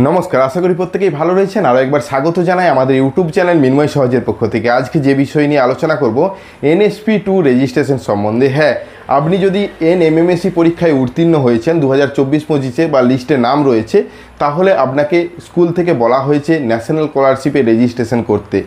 নমস্কার, আশা করি প্রত্যেকেই ভালো রয়েছেন। আরও একবার স্বাগত জানাই আমাদের ইউটিউব চ্যানেল মিনময় সহজের পক্ষ থেকে। আজকে যে বিষয় নিয়ে আলোচনা করব NSP2 রেজিস্ট্রেশন সম্বন্ধে। হ্যাঁ, আপনি যদি NMMSE পরীক্ষায় উত্তীর্ণ হয়েছেন 2024-25-এ বা লিস্টে নাম রয়েছে, তাহলে আপনাকে স্কুল থেকে বলা হয়েছে ন্যাশনাল স্কলারশিপে রেজিস্ট্রেশন করতে।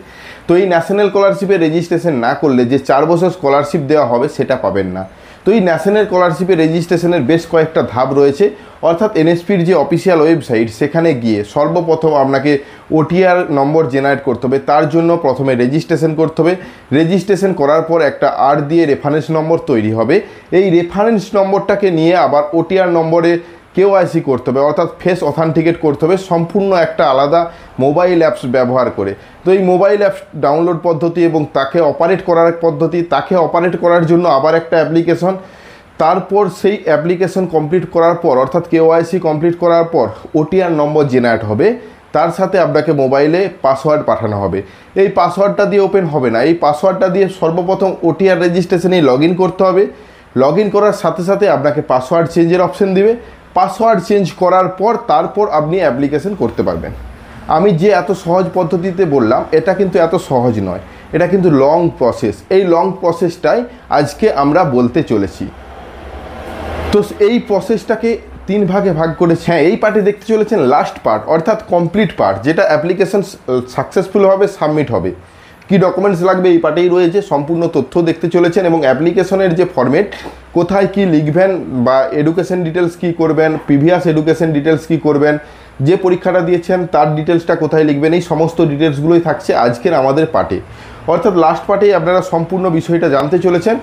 তো এই ন্যাশনাল স্কলারশিপে রেজিস্ট্রেশন না করলে যে 4 বছর স্কলারশিপ দেওয়া হবে সেটা পাবেন না। তো এই ন্যাশনাল স্কলারশিপে রেজিস্ট্রেশনের বেশ কয়েকটা ধাপ রয়েছে, অর্থাৎ NSPর যে অফিসিয়াল ওয়েবসাইট সেখানে গিয়ে সর্বপ্রথম আপনাকে OTR নম্বর জেনারেট করতে হবে। তার জন্য প্রথমে রেজিস্ট্রেশন করতে হবে। রেজিস্ট্রেশন করার পর একটা R দিয়ে রেফারেন্স নম্বর তৈরি হবে। এই রেফারেন্স নম্বরটাকে নিয়ে আবার OTR নম্বরে KYC করতে হবে, অর্থাৎ ফেস অথেন্টিকেট করতে হবে সম্পূর্ণ একটা আলাদা মোবাইল অ্যাপস ব্যবহার করে। তো এই মোবাইল অ্যাপস ডাউনলোড পদ্ধতি এবং তাকে অপারেট করার পদ্ধতি, তাকে অপারেট করার জন্য আবার একটা অ্যাপ্লিকেশন, তারপর সেই অ্যাপ্লিকেশন কমপ্লিট করার পর অর্থাৎ KYC কমপ্লিট করার পর OTR নম্বর জেনারেট হবে। তার সাথে আপনাকে মোবাইলে পাসওয়ার্ড পাঠানো হবে। এই পাসওয়ার্ডটা দিয়ে ওপেন হবে না, এই পাসওয়ার্ডটা দিয়ে সর্বপ্রথম OTR রেজিস্ট্রেশনে লগ ইন করতে হবে। লগ ইন করার সাথে সাথে আপনাকে পাসওয়ার্ড চেঞ্জের অপশন দিবে। পাসওয়ার্ড চেঞ্জ করার পর তারপর আপনি অ্যাপ্লিকেশন করতে পারবেন। আমি যে এত সহজ পদ্ধতিতে বললাম, এটা কিন্তু এত সহজ নয়, এটা কিন্তু লং প্রসেস। এই লং প্রসেসটাই আজকে আমরা বলতে চলেছি। তো এই প্রসেসটাকে 3 ভাগে ভাগ করেছে। হ্যাঁ, এই পার্টে দেখতে চলেছেন লাস্ট পার্ট, অর্থাৎ কমপ্লিট পার্ট, যেটা অ্যাপ্লিকেশন সাকসেসফুলভাবে সাবমিট হবে। কি ডকুমেন্টস লাগবে এই পার্টেই রয়েছে, সম্পূর্ণ তথ্য দেখতে চলেছেন। এবং অ্যাপ্লিকেশনের যে ফরম্যাট, কোথায় কি লিখবেন বা এডুকেশন ডিটেলস কি করবেন, প্রিভিয়াস এডুকেশন ডিটেলস কি করবেন, যে পরীক্ষাটা দিয়েছেন তার ডিটেলসটা কোথায় লিখবেন, এই সমস্ত ডিটেলসগুলোই থাকছে আজকের আমাদের পার্টে। অর্থাৎ লাস্ট পার্টেই আপনারা সম্পূর্ণ বিষয়টা জানতে চলেছেন।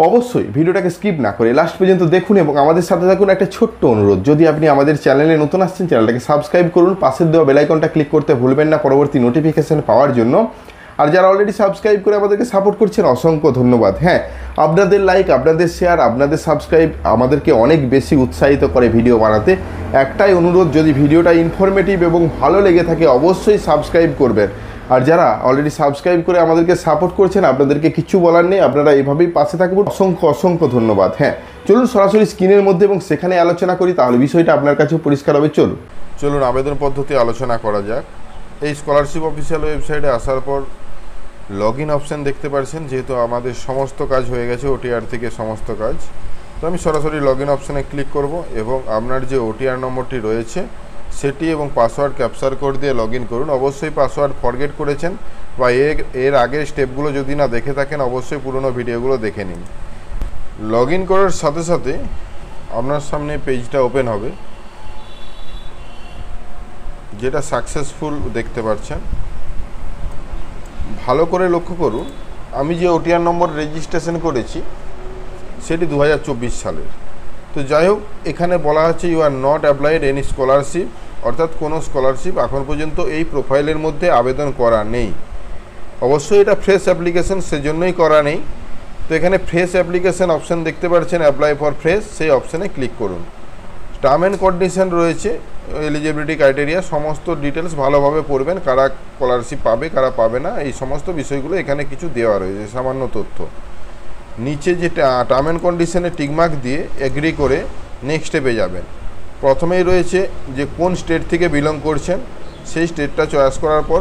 অবশ্যই ভিডিওটাকে স্কিপ না করে লাস্ট পর্যন্ত দেখুন এবং আমাদের সাথে থাকুন। একটা ছোট্ট অনুরোধ, যদি আপনি আমাদের চ্যানেলে নতুন আসছেন, চ্যানেলটাকে সাবস্ক্রাইব করুন, পাশের দেওয়া বেল আইকনটা ক্লিক করতে ভুলবেন না পরবর্তী নোটিফিকেশন পাওয়ার জন্য। আর যারা অলরেডি সাবস্ক্রাইব করে আমাদেরকে সাপোর্ট করছেন, অসংখ্য ধন্যবাদ। হ্যাঁ, আপনাদের লাইক, আপনাদের শেয়ার, আপনাদের সাবস্ক্রাইব আমাদেরকে অনেক বেশি উৎসাহিত করে ভিডিও বানাতে। একটাই অনুরোধ, যদি ভিডিওটা ইনফরমেটিভ এবং ভালো লেগে থাকে অবশ্যই সাবস্ক্রাইব করবেন। আর যারা অলরেডি সাবস্ক্রাইব করে আমাদেরকে সাপোর্ট করছেন, আপনাদেরকে কিছু বলার নেই, আপনারা এইভাবেই পাশে থাকবেন। অসংখ্য অসংখ্য ধন্যবাদ। হ্যাঁ, চলুন সরাসরি স্ক্রিনের মধ্যে এবং সেখানে আলোচনা করি, তাহলে বিষয়টা আপনার কাছেও পরিষ্কার হবে। চলুন আবেদন পদ্ধতি আলোচনা করা যাক। এই স্কলারশিপ অফিসিয়াল ওয়েবসাইটে আসার পর লগ ইন অপশান দেখতে পাচ্ছেন। যেহেতু আমাদের সমস্ত কাজ হয়ে গেছে OTR থেকে সমস্ত কাজ, তো আমি সরাসরি লগ ইন অপশানে ক্লিক করব এবং আপনার যে OTR নম্বরটি রয়েছে সেটি এবং পাসওয়ার্ড ক্যাপচার কোড দিয়ে লগ ইন করুন। অবশ্যই পাসওয়ার্ড ফরগেট করেছেন বা এর আগের স্টেপগুলো যদি না দেখে থাকেন অবশ্যই পুরনো ভিডিওগুলো দেখে নিন। লগ ইন করার সাথে সাথে আপনার সামনে পেজটা ওপেন হবে, যেটা সাকসেসফুল দেখতে পাচ্ছেন। ভালো করে লক্ষ্য করুন, আমি যে OTR নম্বর রেজিস্ট্রেশন করেছি সেটি 2024 সালের। তো যাই হোক, এখানে বলা হচ্ছে you are not applied any scholarship, অর্থাৎ কোনো স্কলারশিপ এখন পর্যন্ত এই প্রোফাইলের মধ্যে আবেদন করা নেই। অবশ্যই এটা ফ্রেশ অ্যাপ্লিকেশন, সেজন্যই করা নেই। তো এখানে ফ্রেশ অ্যাপ্লিকেশন অপশান দেখতে পাচ্ছেন, অ্যাপ্লাই ফর ফ্রেশ, সেই অপশানে ক্লিক করুন। টার্ম অ্যান্ড কন্ডিশন রয়েছে, এলিজিবিলিটি ক্রাইটেরিয়া, সমস্ত ডিটেলস ভালোভাবে পড়বেন, কারা স্কলারশিপ পাবে কারা পাবে না, এই সমস্ত বিষয়গুলো এখানে কিছু দেওয়া রয়েছে, সামান্য তথ্য। নিচে যে টার্ম অ্যান্ড কন্ডিশনে টিকমার্ক দিয়ে এগ্রি করে নেক্সট স্টেপে যাবেন। প্রথমেই রয়েছে যে কোন স্টেট থেকে বিলং করছেন, সেই স্টেটটা চয়েস করার পর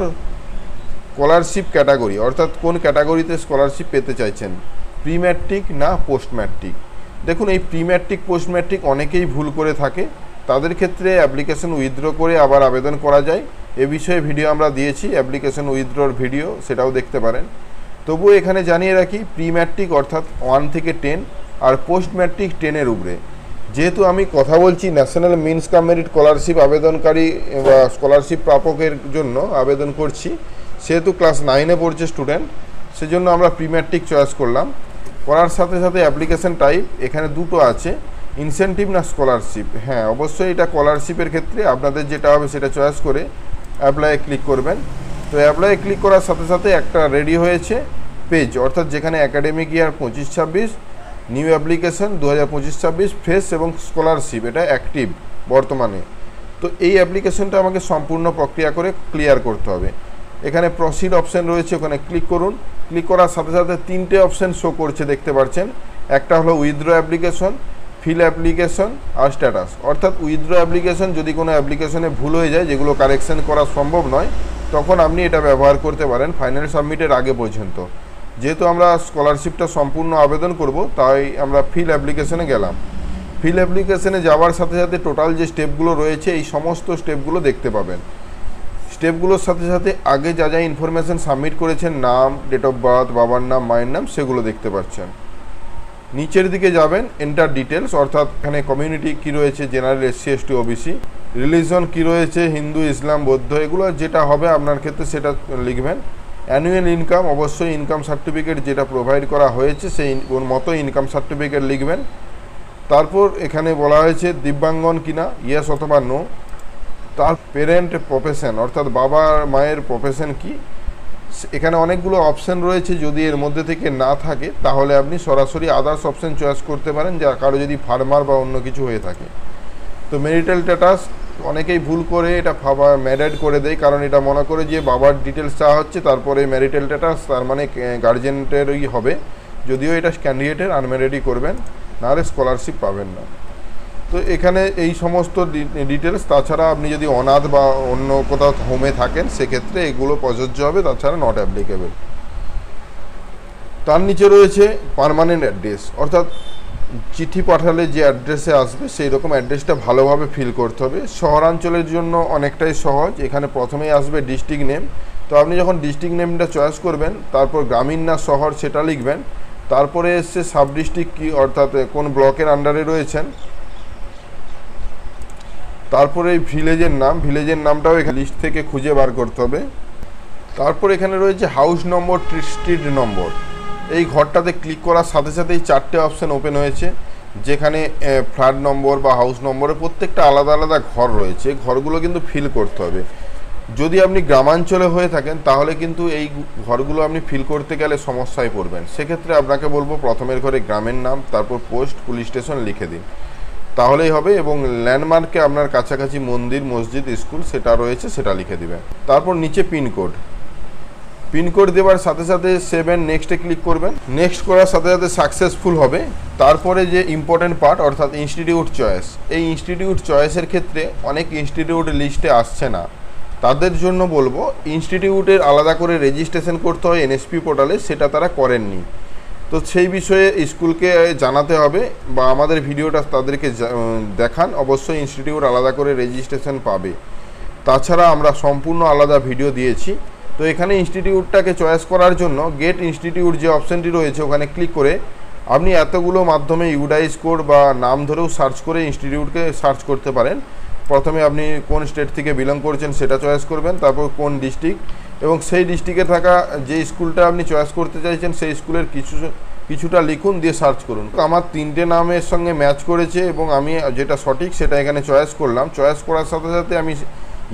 স্কলারশিপ ক্যাটাগরি, অর্থাৎ কোন ক্যাটাগরিতে স্কলারশিপ পেতে চাইছেন, প্রি ম্যাট্রিক না পোস্ট ম্যাট্রিক। দেখুন, এই প্রি ম্যাট্রিক পোস্ট ম্যাট্রিক অনেকেই ভুল করে থাকে, তাদের ক্ষেত্রে অ্যাপ্লিকেশন উইথড্র করে আবার আবেদন করা যায়। এ বিষয়ে ভিডিও আমরা দিয়েছি, অ্যাপ্লিকেশন উইথড্রর ভিডিও, সেটাও দেখতে পারেন। তবুও এখানে জানিয়ে রাখি, প্রি ম্যাট্রিক অর্থাৎ 1 থেকে 10 আর পোস্ট ম্যাট্রিক 10-এর উপরে। যেহেতু আমি কথা বলছি ন্যাশনাল মিনস কাম মেরিট স্কলারশিপ আবেদনকারী বা স্কলারশিপ প্রাপকের জন্য আবেদন করছি, সেহেতু ক্লাস 9-এ পড়ছে স্টুডেন্ট, সেজন্য আমরা প্রি ম্যাট্রিক চয়েস করলাম। করার সাথে সাথে অ্যাপ্লিকেশন টাইপ এখানে দুটো আছে, ইনসেন্টিভ না স্কলারশিপ। হ্যাঁ, অবশ্যই এটা স্কলারশিপের ক্ষেত্রে আপনাদের যেটা হবে সেটা চয়েস করে অ্যাপ্লাইয়ে ক্লিক করবেন। তো অ্যাপ্লাইয়ে ক্লিক করার সাথে সাথে একটা রেডি হয়েছে পেজ, অর্থাৎ যেখানে একাডেমিক ইয়ার 25-26 নিউ অ্যাপ্লিকেশন 2025-26 ফ্রেশ এবং স্কলারশিপ, এটা অ্যাক্টিভ বর্তমানে। তো এই অ্যাপ্লিকেশনটা আমাকে সম্পূর্ণ প্রক্রিয়া করে ক্লিয়ার করতে হবে। এখানে প্রসিড অপশান রয়েছে, ওখানে ক্লিক করুন। ক্লিক করার সাথে সাথে 3টে অপশান শো করছে দেখতে পাচ্ছেন। একটা হলো উইথড্র অ্যাপ্লিকেশন, ফিল অ্যাপ্লিকেশন আর স্ট্যাটাস, অর্থাৎ উইথড্র অ্যাপ্লিকেশন যদি কোনো অ্যাপ্লিকেশনে ভুল হয়ে যায় যেগুলো কারেকশন করা সম্ভব নয়, তখন আপনি এটা ব্যবহার করতে পারেন ফাইনাল সাবমিটের আগে পর্যন্ত। যেহেতু আমরা স্কলারশিপটা সম্পূর্ণ আবেদন করব, তাই আমরা ফিল অ্যাপ্লিকেশনে গেলাম। ফিল অ্যাপ্লিকেশনে যাওয়ার সাথে সাথে টোটাল যে স্টেপগুলো রয়েছে এই সমস্ত স্টেপগুলো দেখতে পাবেন। স্টেপগুলোর সাথে সাথে আগে যা যা ইনফরমেশান সাবমিট করেছেন, নাম, ডেট অফ বার্থ, বাবার নাম, মায়ের নাম, সেগুলো দেখতে পাচ্ছেন। নিচের দিকে যাবেন, এন্টার ডিটেলস, অর্থাৎ এখানে কমিউনিটি কী রয়েছে, general, SC, ST, OBC, religion কী রয়েছে, হিন্দু, ইসলাম, বৌদ্ধ, এগুলো যেটা হবে আপনার ক্ষেত্রে সেটা লিখবেন। অ্যানুয়াল ইনকাম, অবশ্যই ইনকাম সার্টিফিকেট যেটা প্রোভাইড করা হয়েছে সেই ওর মতো ইনকাম সার্টিফিকেট লিখবেন। তারপর এখানে বলা হয়েছে দিব্যাঙ্গন কিনা, ইয়েস অথবা নো। তার পেরেন্ট প্রফেশন, অর্থাৎ বাবা মায়ের প্রফেশন কি, এখানে অনেকগুলো অপশান রয়েছে। যদি এর মধ্যে থেকে না থাকে তাহলে আপনি সরাসরি আদার্স অপশান চয়েস করতে পারেন, যা কারো যদি ফার্মার বা অন্য কিছু হয়ে থাকে। তো ম্যারিটাল স্ট্যাটাস অনেকেই ভুল করে এটা ম্যারিড করে দেয়, কারণ এটা মনে করে যে বাবার ডিটেলস চাওয়া হচ্ছে তারপরে ম্যারিটাল স্ট্যাটাস, তার মানে গার্জেন্টেরই হবে। যদিও এটা ক্যান্ডিডেটের, আনম্যারিডই করবেন, নাহলে স্কলারশিপ পাবেন না। তো এখানে এই সমস্ত ডিটেলস। তাছাড়া আপনি যদি অনাথ বা অন্য কোথাও হোমে থাকেন সেক্ষেত্রে এগুলো প্রযোজ্য হবে, তাছাড়া নট অ্যাপ্লিকেবল। তার নিচে রয়েছে পার্মানেন্ট অ্যাড্রেস, অর্থাৎ চিঠি পাঠালে যে অ্যাড্রেসে আসবে সেই রকম অ্যাড্রেসটা ভালোভাবে ফিল করতে হবে। শহরাঞ্চলের জন্য অনেকটাই সহজ, এখানে প্রথমেই আসবে ডিস্ট্রিক্ট নেম। তো আপনি যখন ডিস্ট্রিক্ট নেমটা চয়েস করবেন, তারপর গ্রামীণ না শহর সেটা লিখবেন। তারপরে এসছে সাব ডিস্ট্রিক্ট কী, অর্থাৎ কোন ব্লকের আন্ডারে রয়েছেন। তারপরে এই ভিলেজের নামটাও এখানে লিস্ট থেকে খুঁজে বার করতে হবে। তারপর এখানে রয়েছে হাউস নম্বর, স্ট্রিট নম্বর। এই ঘরটাতে ক্লিক করার সাথে সাথেই 4টে অপশান ওপেন হয়েছে, যেখানে ফ্ল্যাট নম্বর বা হাউস নম্বরে প্রত্যেকটা আলাদা আলাদা ঘর রয়েছে। ঘরগুলো কিন্তু ফিল করতে হবে। যদি আপনি গ্রামাঞ্চলে হয়ে থাকেন তাহলে কিন্তু এই ঘরগুলো আপনি ফিল করতে গেলে সমস্যায় পড়বেন। সেক্ষেত্রে আপনাকে বলবো প্রথমের ঘরে গ্রামের নাম, তারপর পোস্ট, পুলিশ স্টেশন লিখে দিন, তাহলেই হবে। এবং ল্যান্ডমার্কে আপনার কাছাকাছি মন্দির, মসজিদ, স্কুল সেটা রয়েছে সেটা লিখে দিবেন। তারপর নিচে পিনকোড দেওয়ার সাথে সাথে 7 নেক্সটে ক্লিক করবেন। নেক্সট করার সাথে সাথে সাকসেসফুল হবে। তারপরে যে ইম্পর্টেন্ট পার্ট, অর্থাৎ ইনস্টিটিউট চয়েস। এই ইনস্টিটিউট চয়েসের ক্ষেত্রে অনেক ইনস্টিটিউট লিস্টে আসছে না, তাদের জন্য বলবো ইনস্টিটিউটের আলাদা করে রেজিস্ট্রেশন করতে হয় এনএসপি পোর্টালে, সেটা তারা করেননি। তো সেই বিষয়ে স্কুলকে জানাতে হবে বা আমাদের ভিডিওটা তাদেরকে দেখান, অবশ্যই ইনস্টিটিউট আলাদা করে রেজিস্ট্রেশন পাবে। তাছাড়া আমরা সম্পূর্ণ আলাদা ভিডিও দিয়েছি। তো এখানে ইনস্টিটিউটটাকে চয়েস করার জন্য গেট ইনস্টিটিউট যে অপশানটি রয়েছে ওখানে ক্লিক করে আপনি এতগুলো মাধ্যমে ইউডাইস কোড বা নাম ধরেও সার্চ করে ইনস্টিটিউটকে সার্চ করতে পারেন। প্রথমে আপনি কোন স্টেট থেকে বিলং করছেন সেটা চয়েস করবেন, তারপর কোন ডিস্ট্রিক্ট এবং সেই ডিস্ট্রিক্টে থাকা যে স্কুলটা আপনি চয়েস করতে চাইছেন সেই স্কুলের কিছুটা লিখুন, দিয়ে সার্চ করুন। আমার 3টে নামের সঙ্গে ম্যাচ করেছে এবং আমি যেটা সঠিক সেটা এখানে চয়েস করলাম। চয়েস করার সাথে সাথে আমি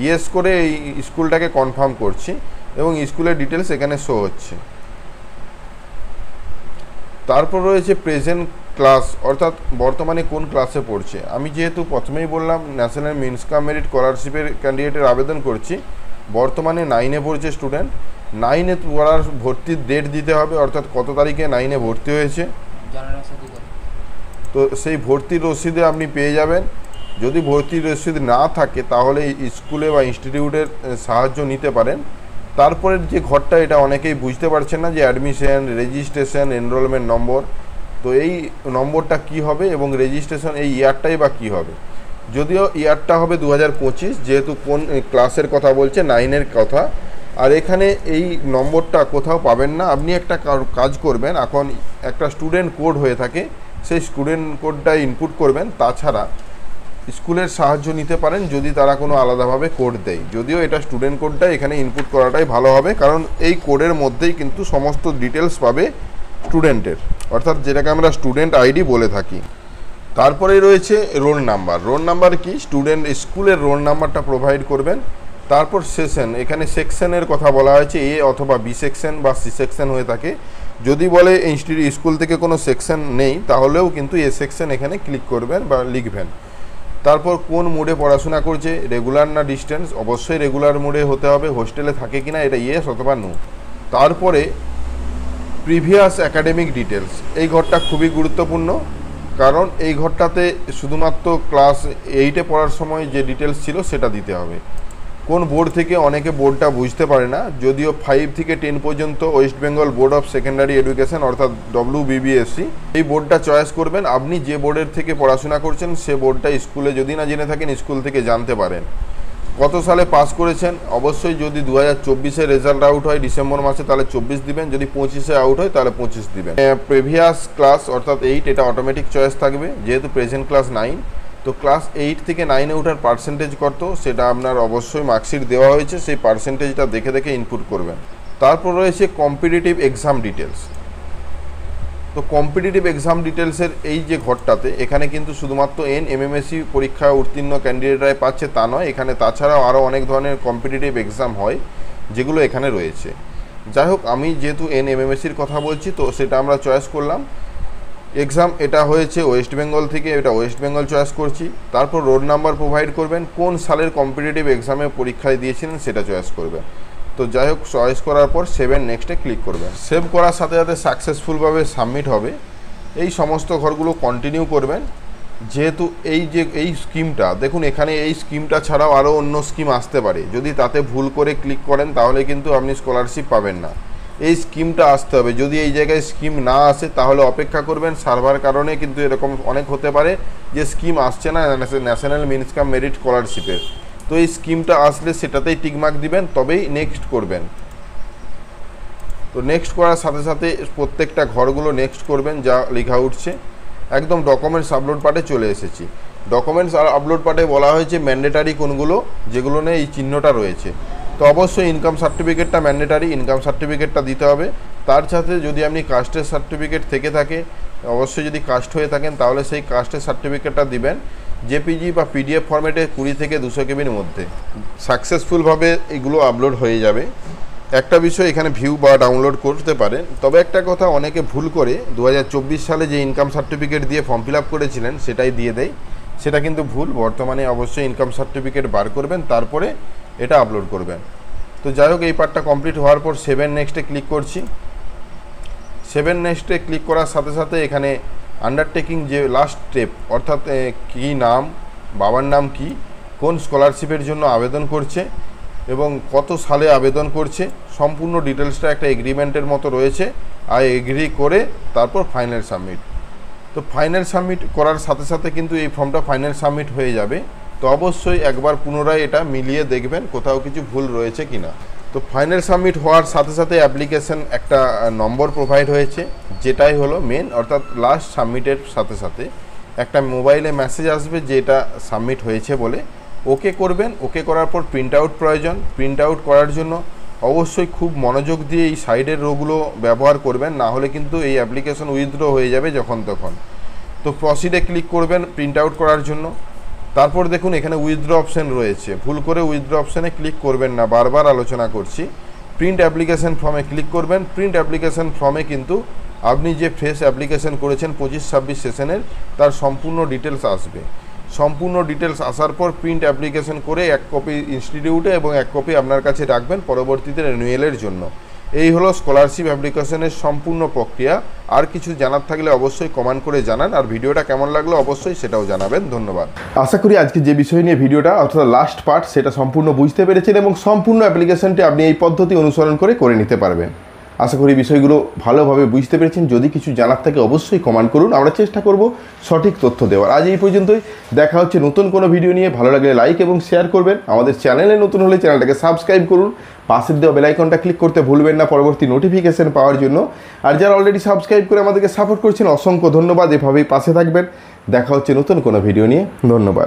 ইয়েস করে এই স্কুলটাকে কনফার্ম করছি এবং স্কুলের ডিটেলস এখানে শো হচ্ছে। তারপর রয়েছে প্রেজেন্ট ক্লাস, অর্থাৎ বর্তমানে কোন ক্লাসে পড়ছে। আমি যেহেতু প্রথমেই বললাম ন্যাশনাল মিনস কাম মেরিট স্কলারশিপের ক্যান্ডিডেটের আবেদন করছি, বর্তমানে 9-এ পড়ছে স্টুডেন্ট। 9-এ পড়ার ভর্তির ডেট দিতে হবে, অর্থাৎ কত তারিখে 9-এ ভর্তি হয়েছে। তো সেই ভর্তির রসিদে আপনি পেয়ে যাবেন। যদি ভর্তির রসিদ না থাকে তাহলে স্কুলে বা ইনস্টিটিউটের সাহায্য নিতে পারেন। তারপরের যে ঘরটা, এটা অনেকেই বুঝতে পারছেন না যে অ্যাডমিশন, রেজিস্ট্রেশন, এনরোলমেন্ট নম্বর। তো এই নম্বরটা কি হবে এবং রেজিস্ট্রেশন এই ইয়ারটাই বা কী হবে। যদিও ইয়ারটা হবে 2025, যেহেতু কোন ক্লাসের কথা বলছে, 9-এর কথা। আর এখানে এই নম্বরটা কোথাও পাবেন না। আপনি একটা কাজ করবেন, এখন একটা স্টুডেন্ট কোড হয়ে থাকে, সেই স্টুডেন্ট কোডটা ইনপুট করবেন। তাছাড়া স্কুলের সাহায্য নিতে পারেন যদি তারা কোনো আলাদাভাবে কোড দেয়। যদিও এটা স্টুডেন্ট কোডটা এখানে ইনপুট করাটাই ভালো হবে, কারণ এই কোডের মধ্যেই কিন্তু সমস্ত ডিটেলস পাবে স্টুডেন্টের, অর্থাৎ যেটাকে আমরা স্টুডেন্ট আইডি বলে থাকি। তারপরেই রয়েছে রোল নাম্বার। রোল নাম্বার কি, স্টুডেন্ট স্কুলের রোল নাম্বারটা প্রোভাইড করবেন। তারপর সেকশন, এখানে সেকশনের কথা বলা হয়েছে, এ অথবা বি সেকশন বা সি সেকশন হয়ে থাকে। যদি বলে স্কুল থেকে কোনো সেকশন নেই তাহলেও কিন্তু এ সেকশন এখানে ক্লিক করবেন বা লিখবেন। তারপর কোন মোডে পড়াশোনা করছে, রেগুলার না ডিস্টেন্স, অবশ্যই রেগুলার মোডে হতে হবে। হোস্টেলে থাকে কিনা এটা ইয়েস অথবা নো। তারপরে প্রিভিয়াস একাডেমিক ডিটেলস, এই ঘরটা খুবই গুরুত্বপূর্ণ। কারণ এই ঘরটাতে শুধুমাত্র ক্লাস 8-এ পড়ার সময় যে ডিটেলস ছিল সেটা দিতে হবে। কোন বোর্ড থেকে অনেকে বোর্ডটা বুঝতে পারে না, যদিও 5 থেকে 10 পর্যন্ত West Bengal board of secondary education অর্থাৎ WBBSC এই বোর্ডটা চয়েস করবেন। আপনি যে বোর্ডের থেকে পড়াশোনা করছেন সে বোর্ডটা স্কুলে যদি না জেনে থাকেন স্কুল থেকে জানতে পারেন। কত সালে পাস করেছেন, অবশ্যই যদি 2024-এ রেজাল্ট আউট হয় ডিসেম্বর মাসে তাহলে 24 দিবেন, যদি 25-এ আউট হয় তাহলে 25 দিবেন। প্রিভিয়াস ক্লাস অর্থাৎ 8 এটা অটোমেটিক চয়েস থাকবে, যেহেতু প্রেজেন্ট ক্লাস 9, তো ক্লাস 8 থেকে 9-এ ওঠার পার্সেন্টেজ কত সেটা আপনার অবশ্যই মার্কশিট দেওয়া হয়েছে, সেই পার্সেন্টেজটা দেখে দেখে ইনপুট করবেন। তারপর রয়েছে কম্পিটিটিভ এক্সাম ডিটেলস। তো কম্পিটিটিভ এক্সাম ডিটেলসের এই যে ঘরটাতে এখানে কিন্তু শুধুমাত্র NMMSC পরীক্ষা উত্তীর্ণ ক্যান্ডিডেটরাই পাচ্ছে তা নয়, এখানে তাছাড়াও আরও অনেক ধরনের কম্পিটিটিভ এক্সাম হয় যেগুলো এখানে রয়েছে। যাই হোক, আমি যেহেতু NMMSCর কথা বলছি তো সেটা আমরা চয়েস করলাম। এক্সাম এটা হয়েছে ওয়েস্ট বেঙ্গল থেকে, এটা ওয়েস্ট বেঙ্গল চয়েস করছি। তারপর রোল নাম্বার প্রোভাইড করবেন, কোন সালের কম্পিটিটিভ এক্সামে পরীক্ষায় দিয়েছিলেন সেটা চয়েস করবেন। তো যাই হোক, চয়েস করার পর সেভ নেক্সটে ক্লিক করবেন। সেভ করার সাথে সাথে সাকসেসফুলভাবে সাবমিট হবে। এই সমস্ত ঘরগুলো কন্টিনিউ করবেন। যেহেতু এই স্কিমটা দেখুন, এখানে এই স্কিমটা ছাড়াও আরও অন্য স্কিম আসতে পারে, যদি তাতে ভুল করে ক্লিক করেন তাহলে কিন্তু আপনি স্কলারশিপ পাবেন না। এই স্কিমটা আসতে হবে, যদি এই জায়গায় স্কিম না আসে তাহলে অপেক্ষা করবেন। সার্ভার কারণে কিন্তু এরকম অনেক হতে পারে যে স্কিম আসছে না ন্যাশনাল মিনস কাম মেরিট স্কলারশিপের। তো এই স্কিমটা আসলে সেটাতেই টিকমার্ক দিবেন, তবেই নেক্সট করবেন। তো নেক্সট করার সাথে সাথে প্রত্যেকটা ঘরগুলো নেক্সট করবেন যা লেখা উঠছে। একদম ডকুমেন্টস আপলোড পার্টে চলে এসেছি। ডকুমেন্টস আর আপলোড পার্টে বলা হয়েছে ম্যান্ডেটারি কোনগুলো, যেগুলো নিয়ে এই চিহ্নটা রয়েছে। তো অবশ্যই ইনকাম সার্টিফিকেটটা ম্যান্ডেটারি, ইনকাম সার্টিফিকেটটা দিতে হবে। তার সাথে যদি আপনি কাস্টের সার্টিফিকেট থেকে থাকে, অবশ্যই যদি কাস্ট হয়ে থাকেন তাহলে সেই কাস্টের সার্টিফিকেটটা দিবেন জেপিজি বা PDF ফরম্যাটে 20 থেকে 200 কেবির মধ্যে। সাকসেসফুলভাবে এগুলো আপলোড হয়ে যাবে। একটা বিষয় এখানে ভিউ বা ডাউনলোড করতে পারেন, তবে একটা কথা অনেকে ভুল করে 2024 সালে যে ইনকাম সার্টিফিকেট দিয়ে ফর্ম ফিল আপ করেছিলেন সেটাই দিয়ে দেয়, সেটা কিন্তু ভুল। বর্তমানে অবশ্যই ইনকাম সার্টিফিকেট বার করবেন, তারপরে এটা আপলোড করবেন। তো যাই হোক, এই পার্টটা কমপ্লিট হওয়ার পর 7 নেক্সটে ক্লিক করছি। 7 নেক্সটে ক্লিক করার সাথে সাথে এখানে আন্ডারটেকিং যে লাস্ট স্টেপ, অর্থাৎ কী নাম, বাবার নাম কি, কোন স্কলারশিপের জন্য আবেদন করছে এবং কত সালে আবেদন করছে, সম্পূর্ণ ডিটেলসটা একটা এগ্রিমেন্টের মতো রয়েছে। আর এগ্রি করে তারপর ফাইনাল সাবমিট। তো ফাইনাল সাবমিট করার সাথে সাথে কিন্তু এই ফর্মটা ফাইনাল সাবমিট হয়ে যাবে। তো অবশ্যই একবার পুনরায় এটা মিলিয়ে দেখবেন কোথাও কিছু ভুল রয়েছে কিনা। তো ফাইনাল সাবমিট হওয়ার সাথে সাথে অ্যাপ্লিকেশন একটা নম্বর প্রোভাইড হয়েছে, যেটাই হলো মেন, অর্থাৎ লাস্ট সাবমিটের সাথে সাথে একটা মোবাইলে মেসেজ আসবে যে এটা সাবমিট হয়েছে বলে। ওকে করবেন। ওকে করার পর প্রিন্ট আউট প্রয়োজন। প্রিন্ট আউট করার জন্য অবশ্যই খুব মনোযোগ দিয়ে এই সাইডের রোগুলো ব্যবহার করবেন, না হলে কিন্তু এই অ্যাপ্লিকেশন উইথড্র হয়ে যাবে যখন তখন। তো প্রসিডে ক্লিক করবেন প্রিন্ট আউট করার জন্য। তারপর দেখুন এখানে উইথড্র অপশান রয়েছে, ভুল করে উইথড্র অপশানে ক্লিক করবেন না, বারবার আলোচনা করছি। প্রিন্ট অ্যাপ্লিকেশন ফর্মে ক্লিক করবেন। প্রিন্ট অ্যাপ্লিকেশন ফর্মে কিন্তু আপনি যে ফ্রেশ অ্যাপ্লিকেশন করেছেন 25-26 সেশনের তার সম্পূর্ণ ডিটেলস আসবে। সম্পূর্ণ ডিটেলস আসার পর প্রিন্ট অ্যাপ্লিকেশন করে 1 কপি ইনস্টিটিউটে এবং 1 কপি আপনার কাছে রাখবেন পরবর্তীতে রিনিউয়ালের জন্য। এই হলো স্কলারশিপ অ্যাপ্লিকেশনের সম্পূর্ণ প্রক্রিয়া। আর কিছু জানার থাকলে অবশ্যই কমেন্ট করে জানান, আর ভিডিওটা কেমন লাগলো অবশ্যই সেটাও জানাবেন। ধন্যবাদ। আশা করি আজকে যে বিষয় নিয়ে ভিডিওটা অর্থাৎ লাস্ট পার্ট সেটা সম্পূর্ণ বুঝতে পেরেছেন এবং সম্পূর্ণ অ্যাপ্লিকেশনটি আপনি এই পদ্ধতি অনুসরণ করে নিতে পারবেন। আশা করি বিষয়গুলো ভালোভাবে বুঝতে পেরেছেন। যদি কিছু জানার থাকে অবশ্যই কমেন্ট করুন, আমরা চেষ্টা করব সঠিক তথ্য দেওয়ার। আজ এই পর্যন্তই, দেখা হচ্ছে নতুন কোনো ভিডিও নিয়ে। ভালো লাগলে লাইক এবং শেয়ার করবেন। আমাদের চ্যানেলে নতুন হলে চ্যানেলটাকে সাবস্ক্রাইব করুন, পাশের দেওয়া বেল আইকনটা ক্লিক করতে ভুলবেন না পরবর্তী নোটিফিকেশন পাওয়ার জন্য। আর যারা অলরেডি সাবস্ক্রাইব করে আমাদেরকে সাপোর্ট করছেন অসংখ্য ধন্যবাদ। এভাবেই পাশে থাকবেন। দেখা হচ্ছে নতুন কোনো ভিডিও নিয়ে। ধন্যবাদ।